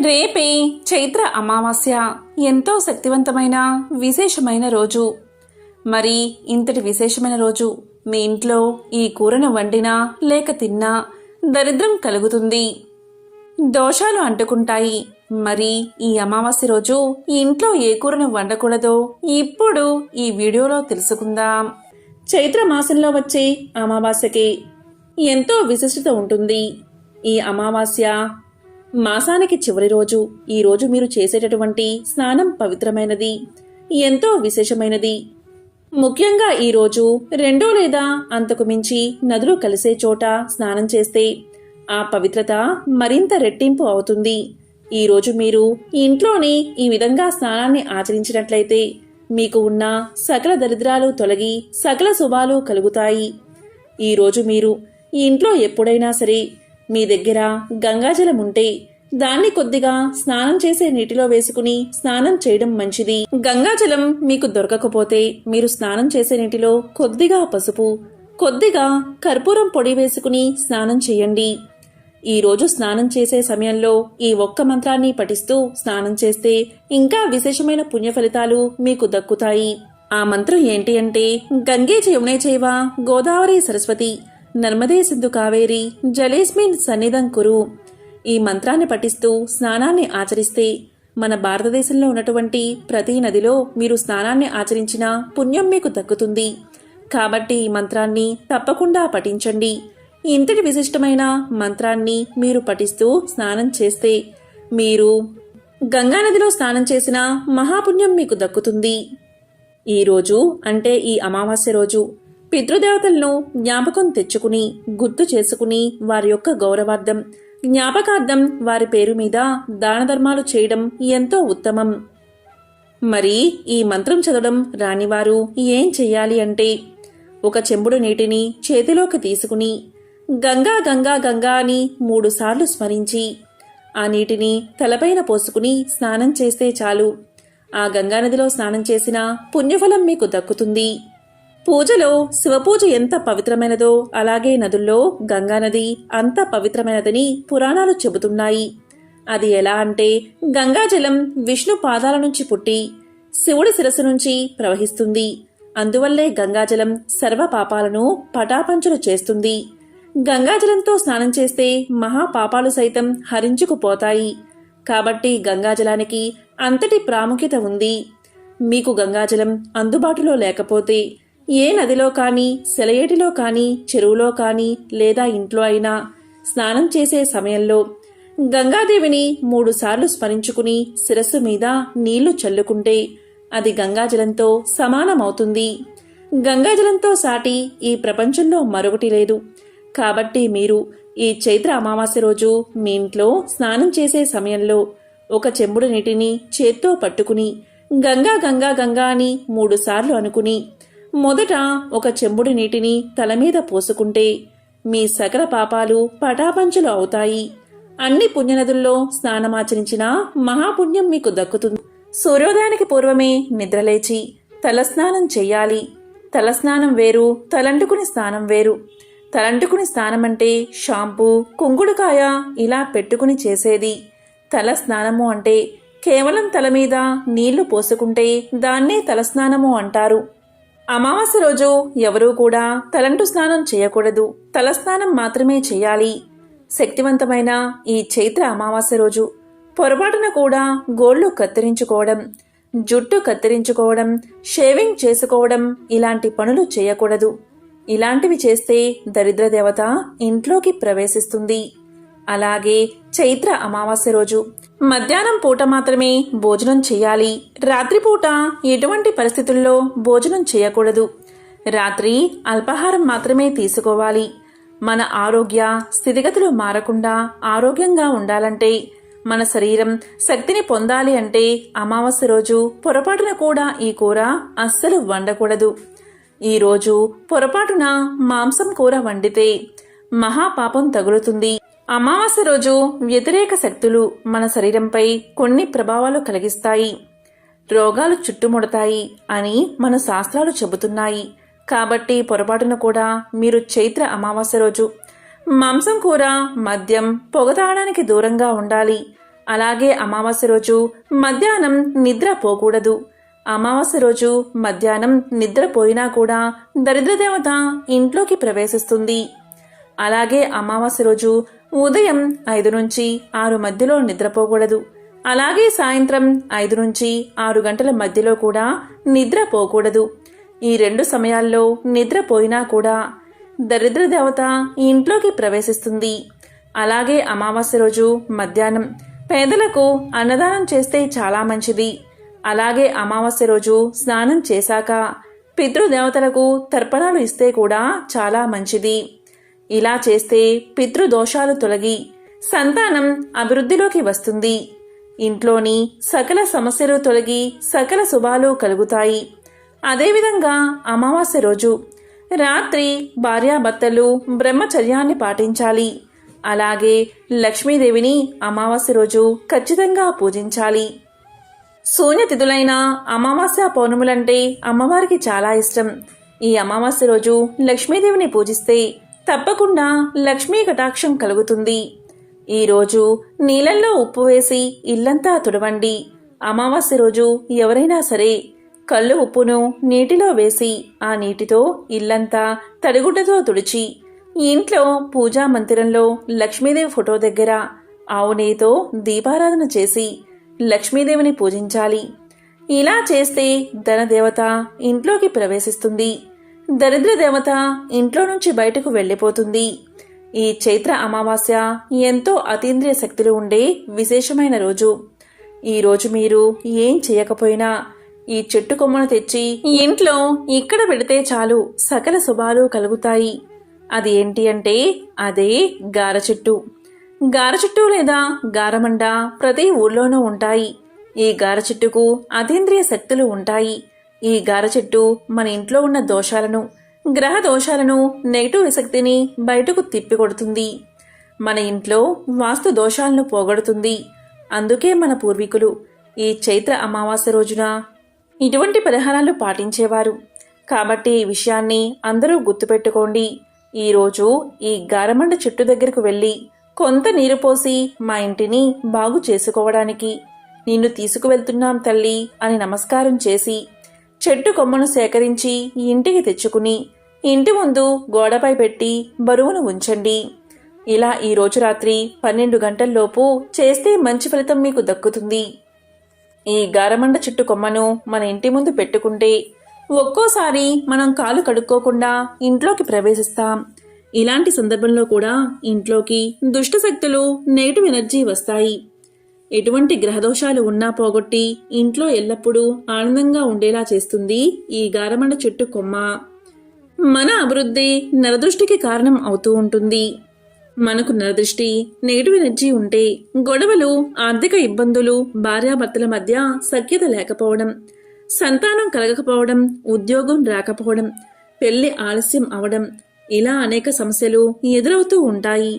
రేపే చైత్ర అమావాస్య. ఎంతో శక్తివంతమైన విశేషమైన రోజు. మరి ఇంతటి విశేషమైన రోజు మీ ఇంట్లో ఈ కూరను వండినా లేక తిన్నా దరిద్రం కలుగుతుంది, దోషాలు అంటుకుంటాయి. మరి ఈ అమావాస్య రోజు ఇంట్లో ఏ కూరను వండకూడదో ఇప్పుడు ఈ వీడియోలో తెలుసుకుందాం. చైత్ర మాసంలో వచ్చే అమావాస్యకి ఎంతో విశిష్టత ఉంటుంది. ఈ అమావాస్య మాసానికి చివరి రోజు. ఈ రోజు మీరు చేసేటటువంటి స్నానం పవిత్రమైనది, ఎంతో విశేషమైనది. ముఖ్యంగా ఈ రోజు 2 లేదా అంతకు మించి నదులు కలిసే చోట స్నానం చేస్తే ఆ పవిత్రత మరింత రెట్టింపు అవుతుంది. ఈ రోజు మీరు ఇంట్లోనే ఈ విధంగా స్నానాన్ని ఆచరించినట్లయితే మీకు ఉన్న సకల దరిద్రాలు తొలగి సకల శుభాలు కలుగుతాయి. ఈ రోజు మీరు ఇంట్లో ఎప్పుడైనా సరే మీ దగ్గర గంగాజలం ఉంటే దాన్ని కొద్దిగా స్నానం చేసే నీటిలో వేసుకుని స్నానం చేయడం మంచిది. గంగాజలం మీకు దొరకకపోతే మీరు స్నానం చేసే నీటిలో కొద్దిగా పసుపు, కొద్దిగా కర్పూరం పొడి వేసుకుని స్నానం చేయండి. ఈ రోజు స్నానం చేసే సమయంలో ఈ ఒక్క మంత్రాన్ని పఠిస్తూ స్నానం చేస్తే ఇంకా విశేషమైన పుణ్య ఫలితాలు మీకు దక్కుతాయి. ఆ మంత్రం ఏంటి అంటే, గంగే యమునే చైవ గోదావరి సరస్వతి నర్మదే సింధు కావేరి జలేస్మిన్ సన్నిధం కురు. ఈ మంత్రాన్ని పఠిస్తూ స్నానాన్ని ఆచరిస్తే మన భారతదేశంలో ఉన్నటువంటి ప్రతి నదిలో మీరు స్నానాన్ని ఆచరించిన పుణ్యం మీకు దక్కుతుంది. కాబట్టి ఈ మంత్రాన్ని తప్పకుండా పఠించండి. ఇంతటి విశిష్టమైన మంత్రాన్ని మీరు పఠిస్తూ స్నానం చేస్తే మీరు గంగానదిలో స్నానం చేసిన మహాపుణ్యం మీకు దక్కుతుంది. ఈ రోజు అంటే ఈ అమావాస్య రోజు పితృదేవతలను జ్ఞాపకం తెచ్చుకుని గుర్తు చేసుకుని వారి యొక్క గౌరవార్థం, జ్ఞాపకార్థం వారి పేరు మీద దాన ధర్మాలు చేయడం ఎంతో ఉత్తమం. మరి ఈ మంత్రం చదవడం రానివారు ఏం చెయ్యాలి అంటే, ఒక చెంబుడు నీటిని చేతిలోకి తీసుకుని గంగా గంగా గంగా అని 3 సార్లు స్మరించి ఆ నీటిని తలపైన పోసుకుని స్నానం చేస్తే చాలు. ఆ గంగానదిలో స్నానం చేసిన పుణ్యఫలం మీకు దక్కుతుంది. పూజలో శివపూజ ఎంత పవిత్రమైనదో అలాగే నదుల్లో గంగానది అంత పవిత్రమైనదని పురాణాలు చెబుతున్నాయి. అది ఎలా అంటే, గంగాజలం విష్ణు పాదాల నుంచి పుట్టి శివుడి శిరస్సు నుంచి ప్రవహిస్తుంది. అందువల్లే గంగాజలం సర్వ పాపాలను పటాపంచలు చేస్తుంది. గంగాజలంతో స్నానం చేస్తే మహాపాపాలు సైతం హరించుకుపోతాయి. కాబట్టి గంగాజలానికి అంతటి ప్రాముఖ్యత ఉంది. మీకు గంగాజలం అందుబాటులో లేకపోతే ఏ నదిలో కానీ, సెలయేటిలో కానీ, చెరువులో కానీ లేదా ఇంట్లో అయినా స్నానం చేసే సమయంలో గంగాదేవిని 3 సార్లు స్మరించుకుని శిరస్సు మీద నీళ్లు చల్లుకుంటే అది గంగాజలంతో సమానమవుతుంది. గంగాజలంతో సాటి ఈ ప్రపంచంలో మరొకటి లేదు. కాబట్టి మీరు ఈ చైత్ర అమావాస్య రోజు మీ ఇంట్లో స్నానం చేసే సమయంలో ఒక చెంబుడు నీటిని చేత్తో పట్టుకుని గంగా గంగా గంగా అని 3 సార్లు అనుకుని మొదట ఒక చెంబుడు నీటిని తల మీద పోసుకుంటే మీ సకల పాపాలు పటాపంచలు అవుతాయి. అన్ని పుణ్యనదుల్లో స్నానమాచరించిన మహాపుణ్యం మీకు దక్కుతుంది. సూర్యోదయానికి పూర్వమే నిద్రలేచి తలస్నానం చెయ్యాలి. తలస్నానం వేరు, తలంటుకుని స్నానం వేరు. తలంటుకుని స్నానం అంటే షాంపూ, కుంకుడుకాయ ఇలా పెట్టుకుని చేసేది. తల స్నానము అంటే కేవలం తల మీద నీళ్లు పోసుకుంటే దాన్నే తలస్నానము అంటారు. అమావాస్య రోజు ఎవరూ కూడా తలంటు స్నానం చేయకూడదు, తలస్నానం మాత్రమే చేయాలి. శక్తివంతమైన ఈ చైత్ర అమావాస్య రోజు పొరపాటున కూడా గోళ్లు కత్తిరించుకోవడం, జుట్టు కత్తిరించుకోవడం, షేవింగ్ చేసుకోవడం ఇలాంటి పనులు చేయకూడదు. ఇలాంటివి చేస్తే దరిద్ర దేవత ఇంట్లోకి ప్రవేశిస్తుంది. అలాగే చైత్ర అమావాస్య రోజు మధ్యాహ్నం పూట మాత్రమే భోజనం చేయాలి. రాత్రిపూట ఎటువంటి పరిస్థితుల్లో భోజనం చేయకూడదు. రాత్రి అల్పాహారం మాత్రమే తీసుకోవాలి. మన ఆరోగ్య స్థితిగతులు మారకుండా ఆరోగ్యంగా ఉండాలంటే, మన శరీరం శక్తిని పొందాలి అంటే అమావాస్య రోజు పొరపాటున కూడా ఈ కూర అస్సలు వండకూడదు. ఈ రోజు పొరపాటున మాంసం కూర వండితే మహాపాపం తగులుతుంది. అమావాస్య రోజు వ్యతిరేక శక్తులు మన శరీరంపై కొన్ని ప్రభావాలు కలిగిస్తాయి, రోగాలు చుట్టుముడతాయి అని మన శాస్త్రాలు చెబుతున్నాయి. కాబట్టి పొరపాటున కూడా మీరు చైత్ర అమావాస్య రోజు మాంసం కూర, మద్యం, పొగ తాగడానికి దూరంగా ఉండాలి. అలాగే అమావాస్య రోజు మధ్యాహ్నం నిద్ర పోకూడదు. అమావాస్య రోజు మధ్యాహ్నం నిద్రపోయినా కూడా దరిద్రదేవత ఇంట్లోకి ప్రవేశిస్తుంది. అలాగే అమావాస్య రోజు ఉదయం 5 నుంచి 6 మధ్యలో నిద్రపోకూడదు. అలాగే సాయంత్రం 5 నుంచి 6 గంటల మధ్యలో కూడా నిద్రపోకూడదు. ఈ 2 సమయాల్లో నిద్రపోయినా కూడా దరిద్రదేవత ఇంట్లోకి ప్రవేశిస్తుంది. అలాగే అమావాస్య రోజు మధ్యాహ్నం పేదలకు అన్నదానం చేస్తే చాలా మంచిది. అలాగే అమావాస్య రోజు స్నానం చేశాక పితృదేవతలకు తర్పణాలు ఇస్తే కూడా చాలా మంచిది. ఇలా చేస్తే పితృదోషాలు తొలగి సంతానం అభివృద్ధిలోకి వస్తుంది. ఇంట్లోని సకల సమస్యలు తొలగి సకల శుభాలు కలుగుతాయి. అదేవిధంగా అమావాస్య రోజు రాత్రి భార్యాభర్తలు బ్రహ్మచర్యాన్ని పాటించాలి. అలాగే లక్ష్మీదేవిని అమావాస్య రోజు ఖచ్చితంగా పూజించాలి. శూన్యతిథులైన అమావాస్య పౌర్ణములంటే అమ్మవారికి చాలా ఇష్టం. ఈ అమావాస్య రోజు లక్ష్మీదేవిని పూజిస్తే తప్పకుండా లక్ష్మీ కటాక్షం కలుగుతుంది. ఈరోజు నీళ్ళల్లో ఉప్పు వేసి ఇల్లంతా తుడవండి. అమావాస్య రోజు ఎవరైనా సరే కళ్ళు ఉప్పును నీటిలో వేసి ఆ నీటితో ఇల్లంతా తడిగుడ్డతో తుడిచి ఇంట్లో పూజా మందిరంలో లక్ష్మీదేవి ఫోటో దగ్గర ఆవు నెయ్యితో దీపారాధన చేసి లక్ష్మీదేవిని పూజించాలి. ఇలా చేస్తే ధనదేవత ఇంట్లోకి ప్రవేశిస్తుంది. దరిద్ర దేవత ఇంట్లో నుంచి బయటకు వెళ్ళిపోతుంది. ఈ చైత్ర అమావాస్య ఎంతో అతీంద్రియ శక్తులు ఉండే విశేషమైన రోజు. ఈ రోజు మీరు ఏం చేయకపోయినా ఈ చెట్టు కొమ్మను తెచ్చి ఇంట్లో ఇక్కడ పెడితే చాలు సకల శుభాలు కలుగుతాయి. అది ఏంటి అంటే అదే గార చెట్టు. గార చెట్టు లేదా గారమండ ప్రతి ఊర్లోనూ ఉంటాయి. ఈ గార చెట్టుకు అతీంద్రియ శక్తులు ఉంటాయి. ఈ గార చెట్టు మన ఇంట్లో ఉన్న దోషాలను, గ్రహ దోషాలను, నెగటివ్ శక్తిని బయటకు తిప్పికొడుతుంది. మన ఇంట్లో వాస్తు దోషాలను పోగొడుతుంది. అందుకే మన పూర్వీకులు ఈ చైత్ర అమావాస్య రోజున ఇటువంటి పరిహారాలు పాటించేవారు. కాబట్టి ఈ విషయాన్ని అందరూ గుర్తుపెట్టుకోండి. ఈరోజు ఈ గారమండ చెట్టు దగ్గరకు వెళ్ళి కొంత నీరు పోసి మా ఇంటిని బాగు చేసుకోవడానికి నిన్ను తీసుకువెళ్తున్నాం తల్లి అని నమస్కారం చేసి చెట్టు కొమ్మను సేకరించి ఇంటికి తెచ్చుకుని ఇంటి ముందు గోడపై పెట్టి బరువును ఉంచండి. ఇలా ఈ రోజు రాత్రి 12 గంటల్లోపు చేస్తే మంచి ఫలితం మీకు దక్కుతుంది. ఈ గారమండ చెట్టు కొమ్మను మన ఇంటి ముందు పెట్టుకుంటే ఒక్కోసారి మనం కాలు కడుక్కోకుండా ఇంట్లోకి ప్రవేశిస్తాం. ఇలాంటి సందర్భంలో కూడా ఇంట్లోకి దుష్ట శక్తులు, నెగటివ్ ఎనర్జీ వస్తాయి. ఎటువంటి గ్రహదోషాలు ఉన్నా పోగొట్టి ఇంట్లో ఎల్లప్పుడూ ఆనందంగా ఉండేలా చేస్తుంది ఈ గారమండ చెట్టు కొమ్మ. మన అభివృద్ధి నరదృష్టికి కారణం అవుతూ ఉంటుంది. మనకు నరదృష్టి, నెగటివ్ ఎనర్జీ ఉంటే గొడవలు, ఆర్థిక ఇబ్బందులు, భార్యాభర్తల మధ్య సఖ్యత లేకపోవడం, సంతానం కలగకపోవడం, ఉద్యోగం రాకపోవడం, పెళ్లి ఆలస్యం అవడం, ఇలా అనేక సమస్యలు ఎదురవుతూ ఉంటాయి.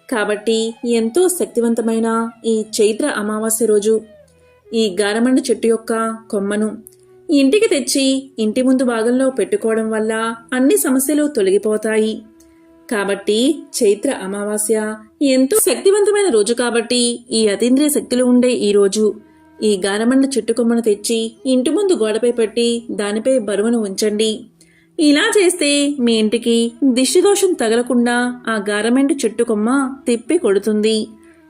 కాబట్టి ఎంతో శక్తివంతమైన ఈ చైత్ర అమావాస్య రోజు ఈ గారమండ చెట్టు యొక్క కొమ్మను ఇంటికి తెచ్చి ఇంటి ముందు భాగంలో పెట్టుకోవడం వల్ల అన్ని సమస్యలు తొలగిపోతాయి. కాబట్టి చైత్ర అమావాస్య ఎంతో శక్తివంతమైన రోజు కాబట్టి ఈ అతీంద్రియ శక్తులు ఉండే ఈ రోజు ఈ గారమండ చెట్టు కొమ్మను తెచ్చి ఇంటి ముందు గోడపై పెట్టి దానిపై బరువును ఉంచండి. ఇలా చేస్తే మీ ఇంటికి దిష్టిదోషం తగలకుండా ఆ గారమండ చెట్టు కొమ్మ తిప్పి కొడుతుంది.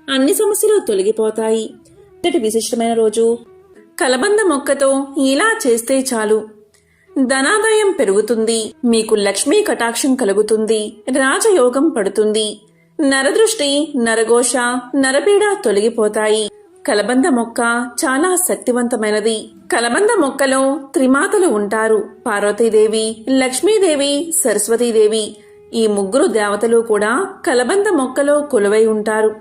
అన్ని సమస్యలు తొలగిపోతాయి. ఇంతటి విశిష్టమైన రోజు కలబంద మొక్కతో ఇలా చేస్తే చాలు ధనాదాయం పెరుగుతుంది. మీకు లక్ష్మీ కటాక్షం కలుగుతుంది. రాజయోగం పడుతుంది. నరదృష్టి, నరఘోష, నరపీడ తొలగిపోతాయి. కలబంద మొక్క చాలా శక్తివంతమైనది. కలబంద మొక్కలో త్రిమాతలు ఉంటారు. పార్వతీదేవి, లక్ష్మీదేవి, సరస్వతీదేవి. ఈ ముగ్గురు దేవతలు కూడా కలబంద మొక్కలో కొలువై ఉంటారు.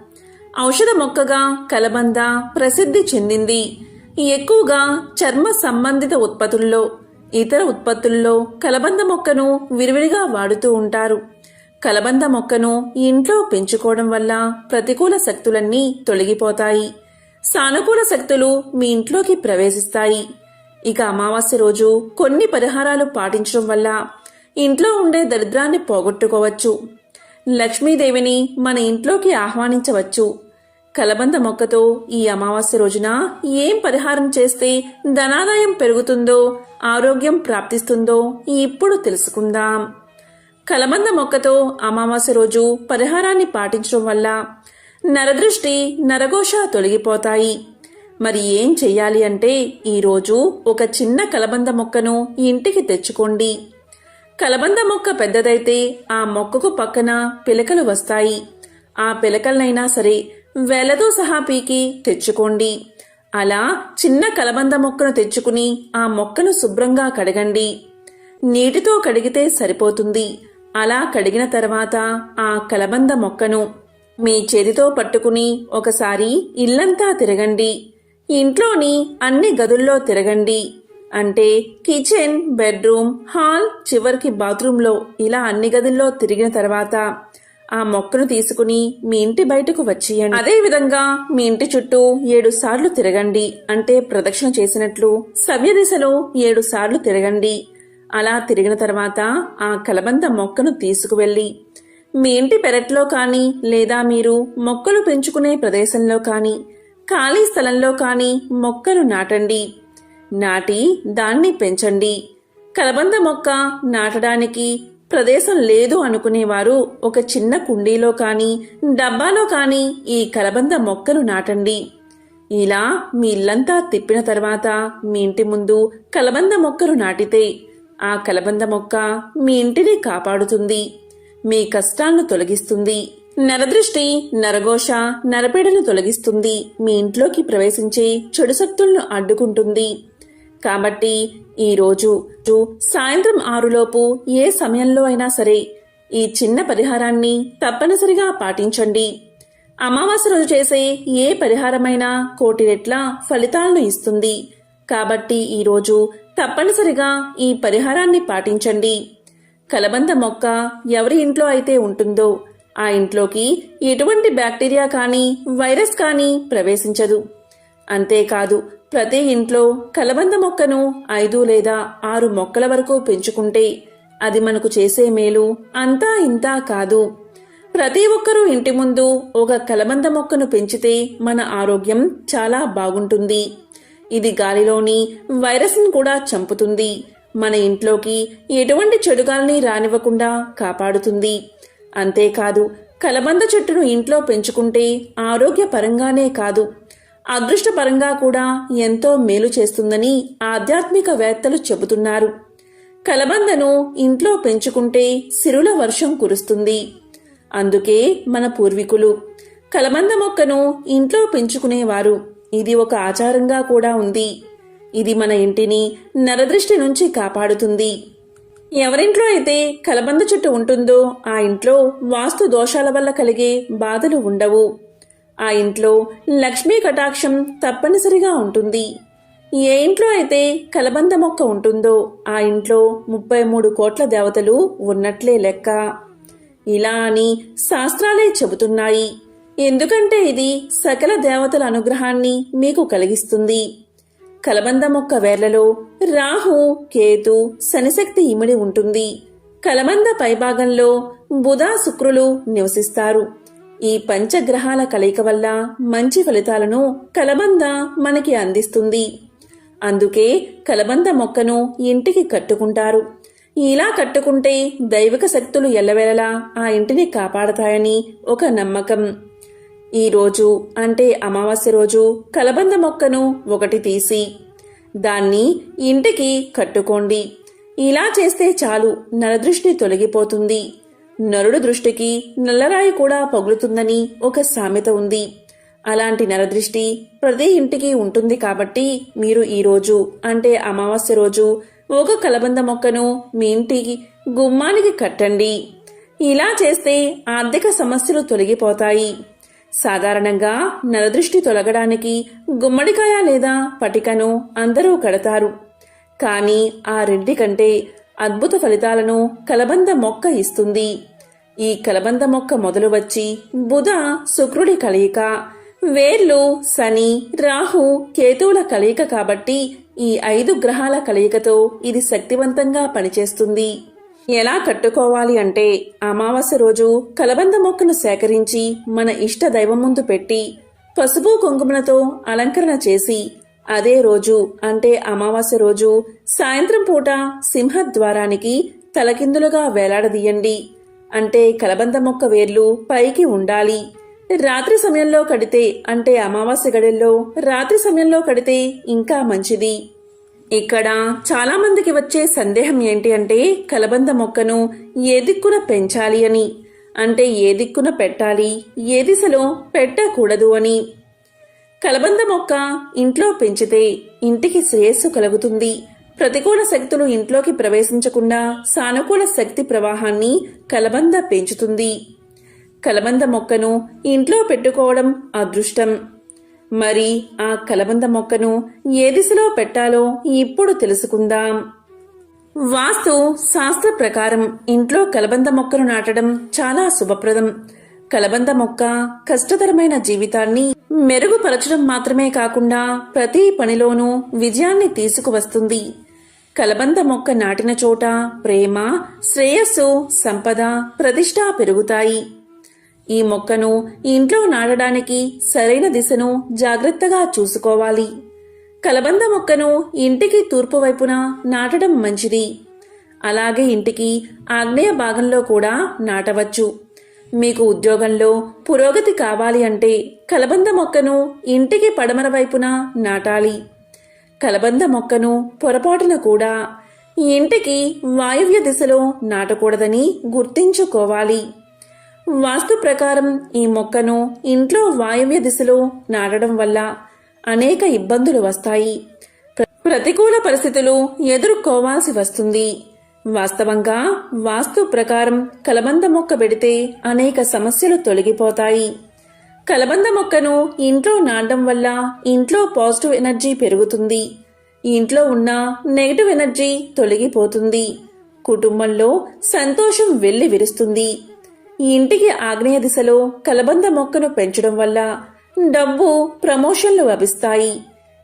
ఔషధ మొక్కగా కలబంద ప్రసిద్ధి చెందింది. ఎక్కువగా చర్మ సంబంధిత ఉత్పత్తుల్లో, ఇతర ఉత్పత్తుల్లో కలబంద మొక్కను విరివిడిగా వాడుతూ ఉంటారు. కలబంద మొక్కను ఇంట్లో పెంచుకోవడం వల్ల ప్రతికూల శక్తులన్నీ తొలగిపోతాయి. సానుకూల శక్తులు మీ ఇంట్లోకి ప్రవేశిస్తాయి. ఇక అమావాస్య రోజు కొన్ని పరిహారాలు పాటించడం వల్ల ఇంట్లో ఉండే దరిద్రాన్ని పోగొట్టుకోవచ్చు. లక్ష్మీదేవిని మన ఇంట్లోకి ఆహ్వానించవచ్చు. కలబంద మొక్కతో ఈ అమావాస్య రోజున ఏం పరిహారం చేస్తే ధనాదాయం పెరుగుతుందో, ఆరోగ్యం ప్రాప్తిస్తుందో ఇప్పుడు తెలుసుకుందాం. కలబంద మొక్కతో అమావాస్య రోజు పరిహారాన్ని పాటించడం వల్ల నరదృష్టి, నరఘోష తొలగిపోతాయి. మరి ఏం చెయ్యాలి అంటే, ఈరోజు ఒక చిన్న కలబంద మొక్కను ఇంటికి తెచ్చుకోండి. కలబంద మొక్క పెద్దదైతే ఆ మొక్కకు పక్కన పిలకలు వస్తాయి. ఆ పిలకలనైనా సరే వేలతో సహా పీకి తెచ్చుకోండి. అలా చిన్న కలబంద మొక్కను తెచ్చుకుని ఆ మొక్కను శుభ్రంగా కడగండి. నీటితో కడిగితే సరిపోతుంది. అలా కడిగిన తర్వాత ఆ కలబంద మొక్కను మీ చేతితో పట్టుకుని ఒకసారి ఇల్లంతా తిరగండి. ఇంట్లోని అన్ని గదుల్లో తిరగండి. అంటే కిచెన్, బెడ్రూమ్, హాల్, చివరికి బాత్రూంలో ఇలా అన్ని గదుల్లో తిరిగిన తర్వాత ఆ మొక్కను తీసుకుని మీ ఇంటి బయటకు వచ్చేయండి. అదే విధంగా మీ ఇంటి చుట్టూ 7 సార్లు తిరగండి. అంటే ప్రదక్షిణ చేసినట్లు సవ్య దిశలో 7 సార్లు తిరగండి. అలా తిరిగిన తర్వాత ఆ కలబంద మొక్కను తీసుకువెళ్ళి మీ ఇంటి పెరట్లో కానీ, లేదా మీరు మొక్కలు పెంచుకునే ప్రదేశంలో కానీ, ఖాళీ స్థలంలో కానీ మొక్కను నాటండి. నాటి దాన్ని పెంచండి. కలబంద మొక్క నాటడానికి ప్రదేశం లేదు అనుకునేవారు ఒక చిన్న కుండీలో కానీ, డబ్బాలో కానీ ఈ కలబంద మొక్కను నాటండి. ఇలా మీ ఇల్లంతా తిప్పిన తర్వాత మీ ఇంటి ముందు కలబంద మొక్కను నాటితే ఆ కలబంద మొక్క మీ ఇంటిని కాపాడుతుంది, మీ కష్టాలను తొలగిస్తుంది, నరదృష్టి, నరఘోష, నరపీడను తొలగిస్తుంది, మీ ఇంట్లోకి ప్రవేశించే చెడు శక్తులను అడ్డుకుంటుంది. కాబట్టి ఈరోజు సాయంత్రం 6లోపు ఏ సమయంలో అయినా సరే ఈ చిన్న పరిహారాన్ని తప్పనిసరిగా పాటించండి. అమావాస్య రోజు చేసే ఏ పరిహారమైనా 1,000 రెట్ల ఫలితాలను ఇస్తుంది. కాబట్టి ఈరోజు తప్పనిసరిగా ఈ పరిహారాన్ని పాటించండి. కలబంద మొక్క ఎవరి ఇంట్లో అయితే ఉంటుందో ఆ ఇంట్లోకి ఎటువంటి బ్యాక్టీరియా కానీ, వైరస్ కానీ ప్రవేశించదు. అంతేకాదు, ప్రతి ఇంట్లో కలబంద మొక్కను 5 లేదా 6 మొక్కల వరకు పెంచుకుంటే అది మనకు చేసే మేలు అంతా ఇంతా కాదు. ప్రతి ఒక్కరూ ఇంటి ముందు ఒక కలబంద మొక్కను పెంచితే మన ఆరోగ్యం చాలా బాగుంటుంది. ఇది గాలిలోని వైరస్ను కూడా చంపుతుంది. మన ఇంట్లోకి ఎటువంటి చెడుగాల్ని రానివ్వకుండా కాపాడుతుంది. అంతేకాదు, కలబంద చెట్టును ఇంట్లో పెంచుకుంటే ఆరోగ్యపరంగానే కాదు, అదృష్టపరంగా కూడా ఎంతో మేలు చేస్తుందని ఆధ్యాత్మికవేత్తలు చెబుతున్నారు. కలబందను ఇంట్లో పెంచుకుంటే సిరుల వర్షం కురుస్తుంది. అందుకే మన పూర్వీకులు కలబంద మొక్కను ఇంట్లో పెంచుకునేవారు. ఇది ఒక ఆచారంగా కూడా ఉంది. ఇది మన ఇంటిని నరదృష్టి నుంచి కాపాడుతుంది. ఎవరింట్లో అయితే కలబంద చెట్టు ఉంటుందో ఆ ఇంట్లో వాస్తు దోషాల వల్ల కలిగే బాధలు ఉండవు. ఆ ఇంట్లో లక్ష్మీ కటాక్షం తప్పనిసరిగా ఉంటుంది. ఏ ఇంట్లో అయితే కలబంద మొక్క ఉంటుందో ఆ ఇంట్లో 33 కోట్ల దేవతలు ఉన్నట్లే లెక్క. ఇలా అని శాస్త్రాలే చెబుతున్నాయి. ఎందుకంటే ఇది సకల దేవతల అనుగ్రహాన్ని మీకు కలిగిస్తుంది. కలబంద మొక్క వేర్లలో రాహు, కేతు, శనిశక్తి ఇమిడి ఉంటుంది. కలబంద పైభాగంలో బుధ, శుక్రులు నివసిస్తారు. ఈ పంచగ్రహాల కలయిక వల్ల మంచి ఫలితాలను కలబంద మనకి అందిస్తుంది. అందుకే కలబంద మొక్కను ఇంటికి కట్టుకుంటారు. ఇలా కట్టుకుంటే దైవిక శక్తులు ఎల్లవేళలా ఆ ఇంటిని కాపాడతాయని ఒక నమ్మకం. ఈ రోజు అంటే అమావాస్య రోజు కలబంద మొక్కను ఒకటి తీసి దాన్ని ఇంటికి కట్టుకోండి. ఇలా చేస్తే చాలు, నరదృష్టి తొలగిపోతుంది. నరుడు దృష్టికి నల్లరాయి కూడా పగులుతుందని ఒక సామెత ఉంది. అలాంటి నరదృష్టి ప్రతి ఇంటికి ఉంటుంది. కాబట్టి మీరు ఈ రోజు అంటే అమావాస్య రోజు ఒక కలబంద మొక్కను మీ ఇంటికి గుమ్మానికి కట్టండి. ఇలా చేస్తే ఆర్థిక సమస్యలు తొలగిపోతాయి. సాధారణంగా నరదృష్టి తొలగడానికి గుమ్మడికాయ లేదా పటికను అందరూ కడతారు. కానీ ఆ రెండి కంటే అద్భుత ఫలితాలను కలబంద మొక్క ఇస్తుంది. ఈ కలబంద మొక్క మొదలు వచ్చి బుధ, శుక్రుడి కలయిక, వేర్లు శని, రాహు, కేతువుల కలయిక. కాబట్టి ఈ 5 గ్రహాల కలయికతో ఇది శక్తివంతంగా పనిచేస్తుంది. ఎలా కట్టుకోవాలి అంటే అమావాస్య రోజు కలబంద మొక్కను సేకరించి మన ఇష్ట దైవం ముందు పెట్టి పసుపు కుంకుమలతో అలంకరణ చేసి అదే రోజు అంటే అమావాస్య రోజు సాయంత్రం పూట సింహద్వారానికి తలకిందులుగా వేలాడదీయండి. అంటే కలబంద మొక్క వేర్లు పైకి ఉండాలి. రాత్రి సమయంలో కడితే అంటే అమావాస్య గడిల్లో రాత్రి సమయంలో కడితే ఇంకా మంచిది. ఇక్కడ చాలా మందికి వచ్చే సందేహం ఏంటి అంటే కలబంద మొక్కను ఏ దిక్కున పెంచాలి అని, అంటే ఏ దిక్కున పెట్టాలి, ఏ దిశలో పెట్టకూడదు అని. కలబంద మొక్క ఇంట్లో పెంచితే ఇంటికి శ్రేయస్సు కలుగుతుంది. ప్రతికూల శక్తులు ఇంట్లోకి ప్రవేశించకుండా సానుకూల శక్తి ప్రవాహాన్ని కలబంద పెంచుతుంది. కలబంద మొక్కను ఇంట్లో పెట్టుకోవడం అదృష్టం. మరి ఆ కలబంద మొక్కను ఏ దిశలో పెట్టాలో ఇప్పుడు తెలుసుకుందాం. వాస్తు శాస్త్ర ప్రకారం ఇంట్లో కలబంద మొక్కను నాటడం చాలా శుభప్రదం. కలబంద మొక్క కష్టతరమైన జీవితాన్ని మెరుగుపరచడం మాత్రమే కాకుండా ప్రతి పనిలోనూ విజయాన్ని తీసుకువస్తుంది. కలబంద మొక్క నాటిన చోట ప్రేమ, శ్రేయస్సు, సంపద, ప్రతిష్ట పెరుగుతాయి. ఈ మొక్కను ఇంట్లో నాటడానికి సరైన దిశను జాగ్రత్తగా చూసుకోవాలి. కలబంద మొక్కను ఇంటికి తూర్పు వైపున నాటడం మంచిది. అలాగే ఇంటికి ఆగ్నేయ భాగంలో కూడా నాటవచ్చు. మీకు ఉద్యోగంలో పురోగతి కావాలి అంటే కలబంద మొక్కను ఇంటికి పడమర వైపున నాటాలి. కలబంద మొక్కను పొరపాటున కూడా ఇంటికి వాయువ్య దిశలో నాటకూడదని గుర్తించుకోవాలి. వాస్తు ప్రకారం ఈ మొక్కను ఇంట్లో వాయువ్య దిశలో నాటడం వల్ల అనేక ఇబ్బందులు వస్తాయి. ప్రతికూల పరిస్థితులు ఎదుర్కోవాల్సి వస్తుంది. వాస్తవంగా వాస్తు ప్రకారం కలబంద మొక్క పెడితే అనేక సమస్యలు తొలగిపోతాయి. కలబంద మొక్కను ఇంట్లో నాటడం వల్ల ఇంట్లో పాజిటివ్ ఎనర్జీ పెరుగుతుంది. ఇంట్లో ఉన్న నెగటివ్ ఎనర్జీ తొలగిపోతుంది. కుటుంబంలో సంతోషం వెళ్లి విరుస్తుంది. ఇంటికి ఆగ్నేయ దిశలో కలబంద మొక్కను పెంచడం వల్ల డబ్బు, ప్రమోషన్లు లభిస్తాయి.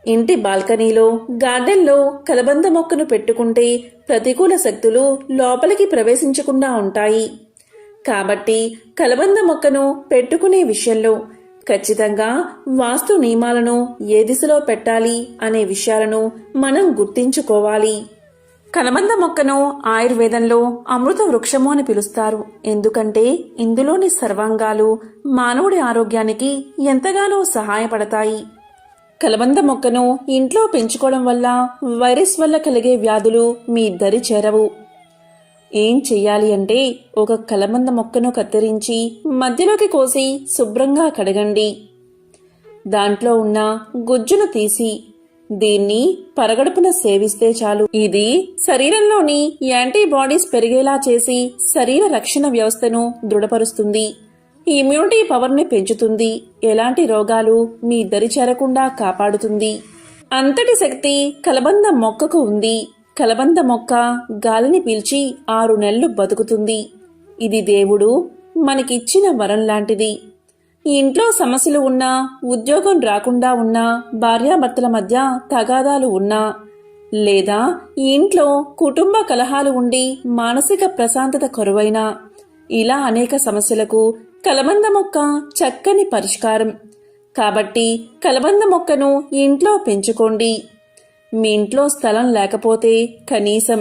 ఇంటి బాల్కనీలో, గార్డెన్లో కలబంద మొక్కను పెట్టుకుంటే ప్రతికూల శక్తులు లోపలికి ప్రవేశించకుండా ఉంటాయి. కాబట్టి కలబంద మొక్కను పెట్టుకునే విషయంలో ఖచ్చితంగా వాస్తు నియమాలను ఏ దిశలో పెట్టాలి అనే విషయాలను మనం గుర్తించుకోవాలి. కలబంద మొక్కను ఆయుర్వేదంలో అమృత వృక్షము అని పిలుస్తారు. ఎందుకంటే ఇందులోని సర్వాంగాలు మానవుడి ఆరోగ్యానికి ఎంతగానో సహాయపడతాయి. కలబంద మొక్కను ఇంట్లో పెంచుకోవడం వల్ల వైరస్ వల్ల కలిగే వ్యాధులు మీ దరి చేరవు. ఏం చెయ్యాలి అంటే ఒక కలబంద మొక్కను కత్తిరించి మధ్యలోకి కోసి శుభ్రంగా కడగండి. దాంట్లో ఉన్న గుజ్జును తీసి దీన్ని పరగడుపున సేవిస్తే చాలు. ఇది శరీరంలోని యాంటీబాడీస్ పెరిగేలా చేసి శరీర రక్షణ వ్యవస్థను దృఢపరుస్తుంది. ఇమ్యూనిటీ పవర్ని పెంచుతుంది. ఎలాంటి రోగాలు మీ దరి చేరకుండా కాపాడుతుంది. అంతటి శక్తి కలబంద మొక్కకు ఉంది. కలబంద మొక్క గాలిని పీల్చి 6 నెలలు బతుకుతుంది. ఇది దేవుడు మనకిచ్చిన వరం లాంటిది. ఇంట్లో సమస్యలు ఉన్నా, ఉద్యోగం రాకుండా ఉన్నా, భార్యాభర్తల మధ్య తగాదాలు ఉన్నా, లేదా ఇంట్లో కుటుంబ కలహాలు ఉండి మానసిక ప్రశాంతత కరువైనా, ఇలా అనేక సమస్యలకు కలబంద మొక్క చక్కని పరిష్కారం. కాబట్టి కలబంద మొక్కను ఇంట్లో పెంచుకోండి. మీ ఇంట్లో స్థలం లేకపోతే కనీసం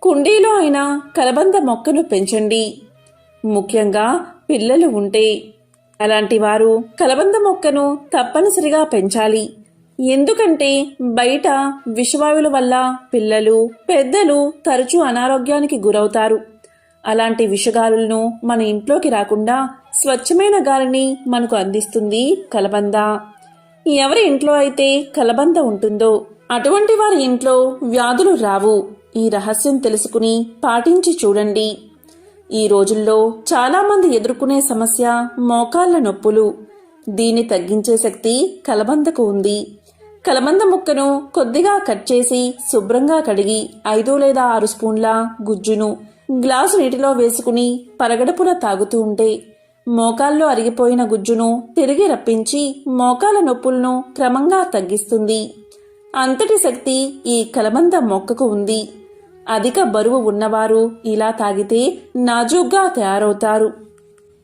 కుండీలో అయినా కలబంద మొక్కను పెంచండి. ముఖ్యంగా పిల్లలు ఉంటే అలాంటి వారు కలబంద మొక్కను తప్పనిసరిగా పెంచాలి. ఎందుకంటే బయట విషవాయువుల వల్ల పిల్లలు, పెద్దలు తరచూ అనారోగ్యానికి గురవుతారు. అలాంటి విషగాలులను మన ఇంట్లోకి రాకుండా స్వచ్ఛమైన గాలిని మనకు అందిస్తుంది కలబంద. ఎవరి ఇంట్లో అయితే కలబంద ఉంటుందో అటువంటి వారి ఇంట్లో వ్యాధులు రావు. ఈ రహస్యం తెలుసుకుని పాటించి చూడండి. ఈ రోజుల్లో చాలా మంది ఎదుర్కొనే సమస్య మోకాళ్ల నొప్పులు. దీన్ని తగ్గించే శక్తి కలబందకు ఉంది. కలబంద ముక్కను కొద్దిగా కట్ చేసి శుభ్రంగా కడిగి 5 లేదా 6 స్పూన్ల గుజ్జును గ్లాసు నీటిలో వేసుకుని పరగడుపున తాగుతూ ఉంటే మోకాల్లో అరిగిపోయిన గుజ్జును తిరిగి రప్పించి మోకాల నొప్పులను క్రమంగా తగ్గిస్తుంది. అంతటి శక్తి ఈ కలబంద మొక్కకు ఉంది. అధిక బరువు ఉన్నవారు ఇలా తాగితే నాజూగ్గా తయారవుతారు.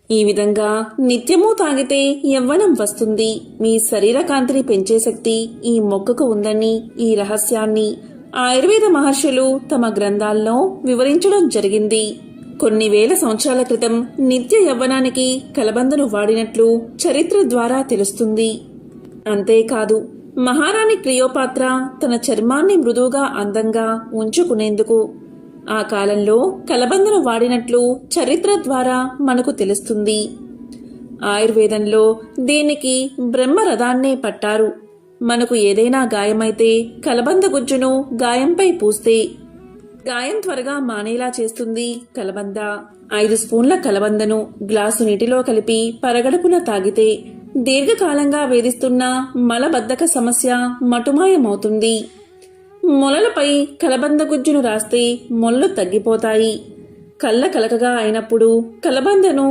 ఈ విధంగా నిత్యము తాగితే యవ్వనం వస్తుంది, మీ శరీర కాంతిని పెంచే శక్తి ఈ మొక్కకు ఉందని ఈ రహస్యాన్ని ఆయుర్వేద మహర్షులు తమ గ్రంథాల్లో వివరించడం జరిగింది. కొన్ని వేల సంవత్సరాల క్రితం నిత్య యవ్వనానికి కలబందను వాడినట్లు చరిత్ర ద్వారా తెలుస్తుంది. అంతేకాదు, మహారాణి క్లియోపాత్ర తన చర్మాన్ని మృదువుగా అందంగా ఉంచుకునేందుకు ఆ కాలంలో కలబందను వాడినట్లు చరిత్ర ద్వారా మనకు తెలుస్తుంది. ఆయుర్వేదంలో దీనికి బ్రహ్మరథాన్నే పట్టారు. మనకు ఏదైనా గాయమైతే కలబంద గుజ్జును గాయంపై పూస్తే గాయం త్వరగా మానేలా చేస్తుంది కలబంద. 5 స్పూన్ల కలబందను గ్లాసు నీటిలో కలిపి పరగడుపున తాగితే దీర్ఘకాలంగా వేధిస్తున్న మలబద్ధక సమస్య మటుమాయమవుతుంది. మొలలపై కలబంద గుజ్జును రాస్తే మొలలు తగ్గిపోతాయి. కళ్ళ కలకగా అయినప్పుడు కలబందను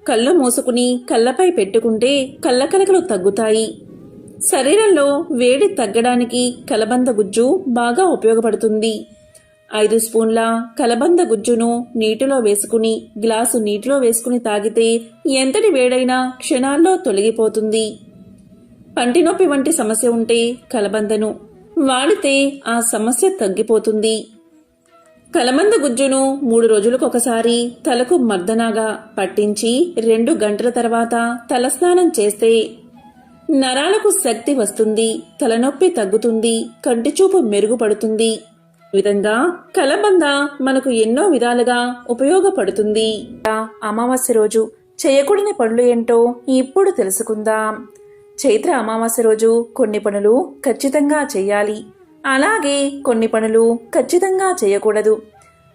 కళ్ళు మూసుకుని కళ్ళపై పెట్టుకుంటే కళ్ళ కలకలు తగ్గుతాయి. శరీరంలో వేడి తగ్గడానికి కలబంద గుజ్జు బాగా ఉపయోగపడుతుంది. 5 స్పూన్ల కలబంద గుజ్జును నీటిలో వేసుకుని గ్లాసు నీటిలో వేసుకుని తాగితే ఎంతటి వేడైనా క్షణాల్లో తొలగిపోతుంది. పంటి నొప్పి వంటి సమస్య ఉంటే కలబందను వాడితే ఆ సమస్య తగ్గిపోతుంది. కలబంద గుజ్జును 3 రోజులకొకసారి తలకు మర్దనాగా పట్టించి 2 గంటల తర్వాత తలస్నానం చేస్తే నరాలకు శక్తి వస్తుంది, తలనొప్పి తగ్గుతుంది, కంటిచూపు మెరుగుపడుతుంది. ఈ విధంగా కలబంద మనకు ఎన్నో విధాలుగా ఉపయోగపడుతుంది. అమావాస్య రోజు చేయకూడని పనులు ఏంటో ఇప్పుడు తెలుసుకుందాం. చైత్ర అమావాస్య రోజు కొన్ని పనులు ఖచ్చితంగా చేయాలి, అలాగే కొన్ని పనులు ఖచ్చితంగా చేయకూడదు.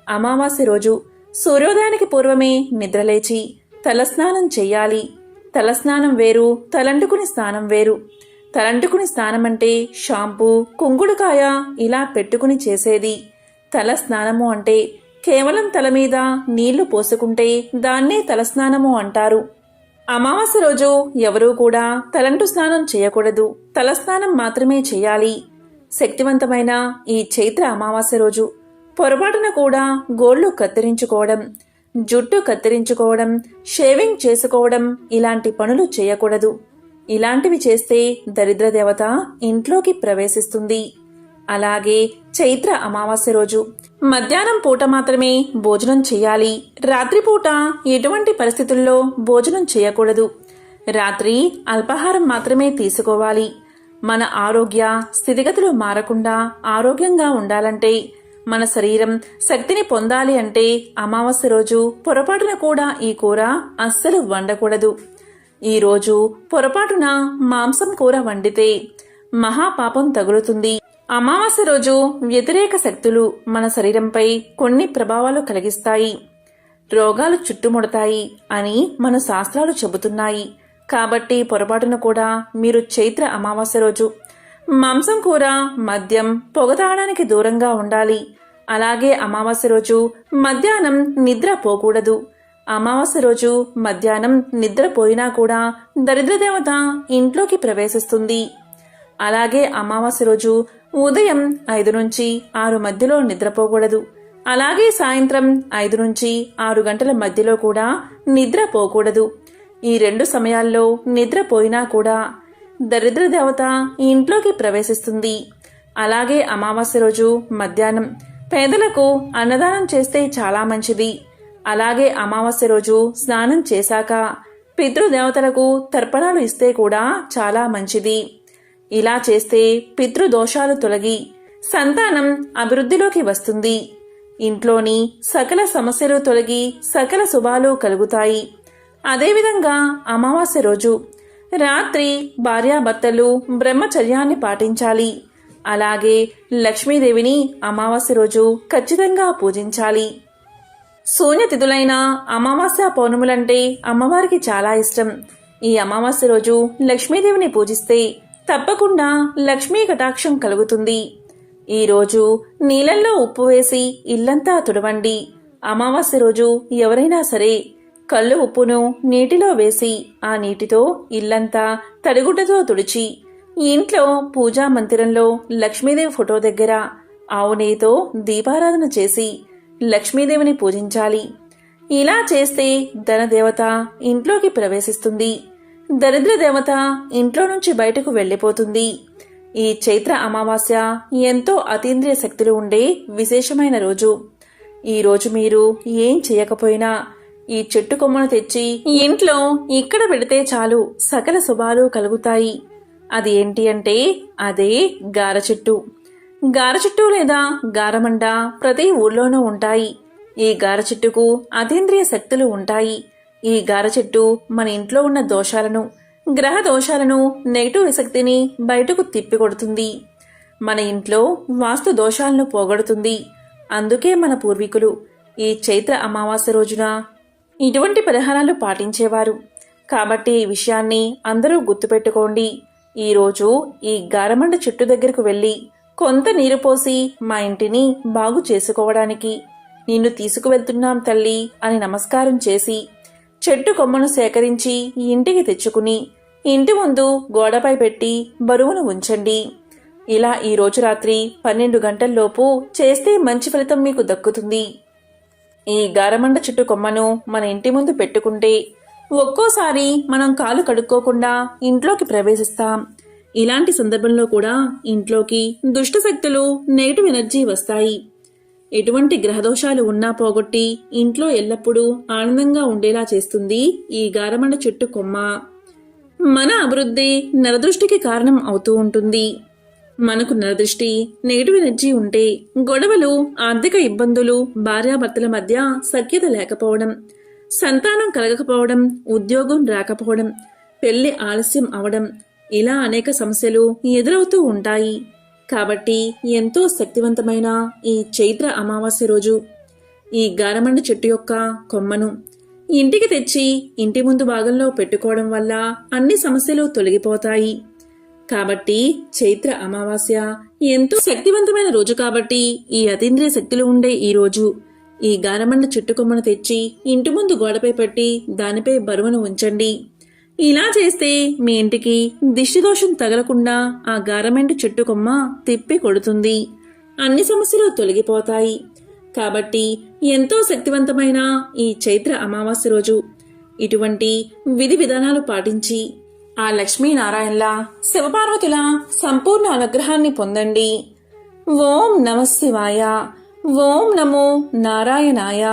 అమావాస్య రోజు సూర్యోదయానికి పూర్వమే నిద్రలేచి తలస్నానం చేయాలి. తలస్నానం వేరు, తలంటుకుని స్నానం వేరు. తలంటుకుని స్నానం అంటే షాంపూ, కుంకుడుకాయ ఇలా పెట్టుకుని చేసేది. తల స్నానము అంటే కేవలం తల మీద నీళ్లు పోసుకుంటే దాన్నే తలస్నానము అంటారు. అమావాస్య రోజు ఎవరూ కూడా తలంటు స్నానం చేయకూడదు, తలస్నానం మాత్రమే చేయాలి. శక్తివంతమైన ఈ చైత్ర అమావాస్య రోజు పొరపాటున కూడా గోళ్లు కత్తిరించుకోవడం, జుట్టు కత్తిరించుకోవడం, షేవింగ్ చేసుకోవడం ఇలాంటి పనులు చేయకూడదు. ఇలాంటివి చేస్తే దరిద్ర దేవత ఇంట్లోకి ప్రవేశిస్తుంది. అలాగే చైత్ర అమావాస్య రోజు మధ్యాహ్నం పూట మాత్రమే భోజనం చేయాలి. రాత్రిపూట ఎటువంటి పరిస్థితుల్లో భోజనం చేయకూడదు. రాత్రి అల్పాహారం మాత్రమే తీసుకోవాలి. మన ఆరోగ్య స్థితిగతులు మారకుండా ఆరోగ్యంగా ఉండాలంటే, మన శరీరం శక్తిని పొందాలి అంటే అమావాస్య రోజు పొరపాటున కూడా ఈ కూర అస్సలు వండకూడదు. ఈ రోజు పొరపాటున మాంసం కూర వండితే మహాపాపం తగులుతుంది. అమావాస్య రోజు వ్యతిరేక శక్తులు మన శరీరంపై కొన్ని ప్రభావాలు కలిగిస్తాయి, రోగాలు చుట్టుముడతాయి అని మన శాస్త్రాలు చెబుతున్నాయి. కాబట్టి పొరపాటున కూడా మీరు చైత్ర అమావాస్య రోజు మాంసం కూర, మద్యం, పొగ తాగడానికి దూరంగా ఉండాలి. అలాగే అమావాస్య రోజు మధ్యాహ్నం నిద్ర పోకూడదు. అమావాస్య రోజు మధ్యాహ్నం నిద్రపోయినా కూడా దరిద్రదేవత ఇంట్లోకి ప్రవేశిస్తుంది. అలాగే అమావాస్య రోజు ఉదయం 5 నుంచి 6 మధ్యలో నిద్రపోకూడదు. అలాగే సాయంత్రం 5 నుంచి 6 గంటల మధ్యలో కూడా నిద్రపోకూడదు. ఈ 2 సమయాల్లో నిద్రపోయినా కూడా దరిద్రదేవత ఇంట్లోకి ప్రవేశిస్తుంది. అలాగే అమావాస్య రోజు మధ్యాహ్నం పేదలకు అన్నదానం చేస్తే చాలా మంచిది. అలాగే అమావాస్య రోజు స్నానం చేశాక పితృదేవతలకు తర్పణాలు ఇస్తే కూడా చాలా మంచిది. ఇలా చేస్తే పితృదోషాలు తొలగి సంతానం అభివృద్ధిలోకి వస్తుంది. ఇంట్లోని సకల సమస్యలు తొలగి సకల శుభాలు కలుగుతాయి. అదేవిధంగా అమావాస్య రోజు రాత్రి భార్యాభర్తలు బ్రహ్మచర్యాన్ని పాటించాలి. అలాగే లక్ష్మీదేవిని అమావాస్య రోజు ఖచ్చితంగా పూజించాలి. శూన్యతిథులైన అమావాస్య పౌర్ణములంటే అమ్మవారికి చాలా ఇష్టం. ఈ అమావాస్య రోజు లక్ష్మీదేవిని పూజిస్తే తప్పకుండా లక్ష్మీ కటాక్షం కలుగుతుంది. ఈ రోజు నీళ్ళల్లో ఉప్పు వేసి ఇల్లంతా తుడవండి. అమావాస్య రోజు ఎవరైనా సరే కళ్ళు ఉప్పును నీటిలో వేసి ఆ నీటితో ఇల్లంతా తడిగుడ్డతో తుడిచి ఇంట్లో పూజా మందిరంలో లక్ష్మీదేవి ఫోటో దగ్గర ఆవు నెయ్యితో దీపారాధన చేసి లక్ష్మీదేవిని పూజించాలి. ఇలా చేస్తే ధనదేవత ఇంట్లోకి ప్రవేశిస్తుంది, దరిద్ర దేవత ఇంట్లో నుంచి బయటకు వెళ్ళిపోతుంది. ఈ చైత్ర అమావాస్య ఎంతో అతీంద్రియ శక్తులు ఉండే విశేషమైన రోజు. ఈ రోజు మీరు ఏం చేయకపోయినా ఈ చెట్టు కొమ్మను తెచ్చి ఇంట్లో ఇక్కడ పెడితే చాలు సకల శుభాలు కలుగుతాయి. అది ఏంటి అంటే అదే గార చెట్టు. గార చెట్టు లేదా గారమండ ప్రతి ఊర్లోనూ ఉంటాయి. ఈ గార చెట్టుకు అతీంద్రియ శక్తులు ఉంటాయి. ఈ గార చెట్టు మన ఇంట్లో ఉన్న దోషాలను, గ్రహ దోషాలను, నెగిటివ్ శక్తిని బయటకు తిప్పికొడుతుంది. మన ఇంట్లో వాస్తు దోషాలను పోగొడుతుంది. అందుకే మన పూర్వీకులు ఈ చైత్ర అమావాస్య రోజున ఇటువంటి పరిహారాలు పాటించేవారు. కాబట్టి ఈ విషయాన్ని అందరూ గుర్తుపెట్టుకోండి. ఈరోజు ఈ గారమండ చెట్టు దగ్గరకు వెళ్ళి కొంత నీరు పోసి మా ఇంటిని బాగు చేసుకోవడానికి నిన్ను తీసుకువెళ్తున్నాం తల్లి అని నమస్కారం చేసి చెట్టు కొమ్మను సేకరించి ఇంటికి తెచ్చుకుని ఇంటి ముందు గోడపై పెట్టి బరువును ఉంచండి. ఇలా ఈ రోజు రాత్రి 12 గంటల్లోపు చేస్తే మంచి ఫలితం మీకు దక్కుతుంది. ఈ గారమండ చెట్టు కొమ్మను మన ఇంటి ముందు పెట్టుకుంటే ఒక్కోసారి మనం కాలు కడుక్కోకుండా ఇంట్లోకి ప్రవేశిస్తాం. ఇలాంటి సందర్భంలో కూడా ఇంట్లోకి దుష్ట శక్తులు, నెగిటివ్ ఎనర్జీ వస్తాయి. ఎటువంటి గ్రహదోషాలు ఉన్నా పోగొట్టి ఇంట్లో ఎల్లప్పుడూ ఆనందంగా ఉండేలా చేస్తుంది ఈ గారమండ చెట్టు కొమ్మ. మన అభివృద్ధి నరదృష్టికి కారణం అవుతూ ఉంటుంది. మనకు నరదృష్టి, నెగిటివ్ ఎనర్జీ ఉంటే గొడవలు, ఆర్థిక ఇబ్బందులు, భార్యాభర్తల మధ్య సఖ్యత లేకపోవడం, సంతానం కలగకపోవడం, ఉద్యోగం రాకపోవడం, పెళ్లి ఆలస్యం అవడం, ఇలా అనేక సమస్యలు ఎదురవుతూ ఉంటాయి. కాబట్టి ఎంతో శక్తివంతమైన ఈ చైత్ర అమావాస్య రోజు ఈ గారమండ చెట్టు యొక్క కొమ్మను ఇంటికి తెచ్చి ఇంటి ముందు భాగంలో పెట్టుకోవడం వల్ల అన్ని సమస్యలు తొలగిపోతాయి. కాబట్టి చైత్ర అమావాస్య ఎంతో శక్తివంతమైన రోజు కాబట్టి ఈ అతీంద్రియ శక్తులు ఉండే ఈ రోజు ఈ గారమండ చెట్టు కొమ్మను తెచ్చి ఇంటి ముందు గోడపై పెట్టి దానిపై బరువును ఉంచండి. ఇలా చేస్తే మీ ఇంటికి దిష్టిదోషం తగలకుండా ఆ గారమండ చెట్టు కొమ్మ తిప్పి కొడుతుంది. అన్ని సమస్యలు తొలగిపోతాయి. కాబట్టి ఎంతో శక్తివంతమైన ఈ చైత్ర అమావాస్య రోజు ఇటువంటి విధి విధానాలు పాటించి ఆ లక్ష్మీనారాయణల, శివపార్వతుల సంపూర్ణ అనుగ్రహాన్ని పొందండి. ఓం నమః శివాయ. ఓం నమో నారాయణాయ.